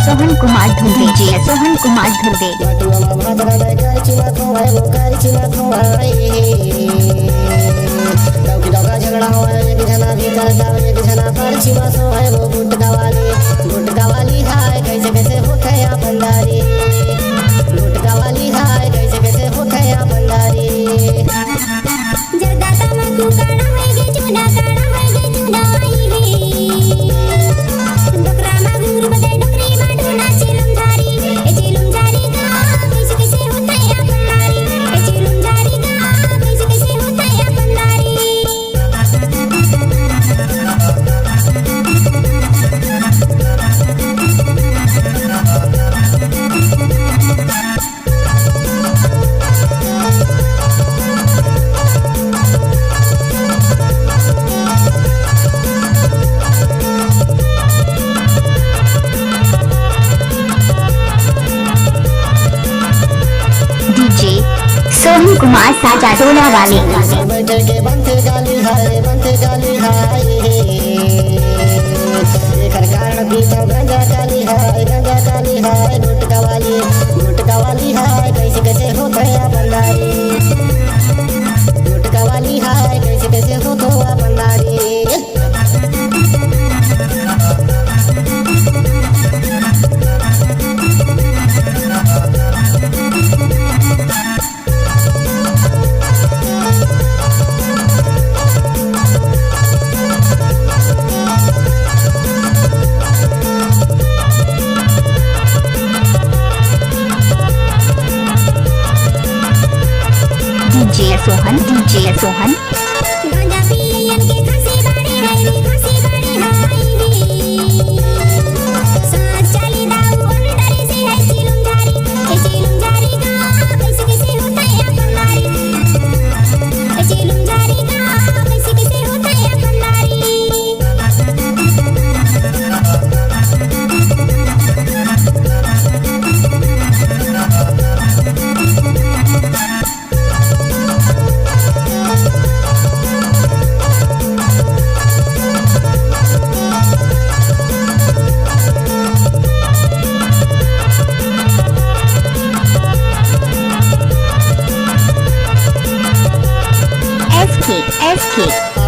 सोहन कुमार धुर्वे सोहन कुमार धुर्वे झगड़ा हो एक जना भी करता एक जना पर छिमा सो है वो गुटका वाली हाय कैसे कैसे होते या बंदारी गुटका वाली हाय कैसे कैसे होते या बंदारी जरदा तमाकू काड़ा होएगे चूना आई रे डोकरा मागूर बदे डोकरी माडूना चिलुम झारी का कैसे कैसे होता है बंदारी चिलुम झारी का कैसे कैसे होता है बंदारी डीजे सोहन कुमार साजा डोला वाले बैठे के बनते गाली हाय एकर कारण पीता गंजा काली हाय गुटका वाली हाय कैसे कैसे होता है बंदारी गुटका वाली हाय कैसे कैसे होता है बंदारी डीजे सोहन गांजा पियन के खासी बाड़ी हाय सांस चली दाऊ अंदर से है चिलुम झारी का कैसे कैसे होता है बंदारी चिलुम झारी का कैसे कैसे होता है बंदारी SK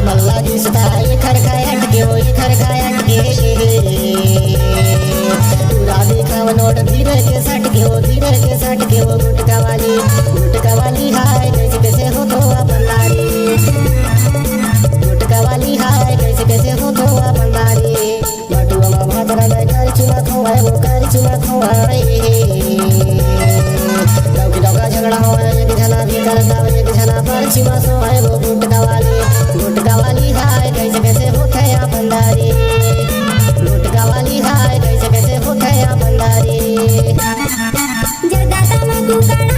मल्ला जिसका ये खरखायट के पूरा दिखाव नोट धीरे के सट के वो गुटका वाली हाय कैसे कैसे हो तो बंदारी गुटका वाली हाय कैसे कैसे हो तो बंदारी बटुआ में भादरा में कर चुमा खोए डोका झगड़ा हो एक जना भी करता एक जना पर छिमा सो है वो गुटका वाली हाय कैसे कैसे होते या बंदारी गुटका वाली हाय कैसे कैसे होते या बंदारी जरदा तमाकू काड़ा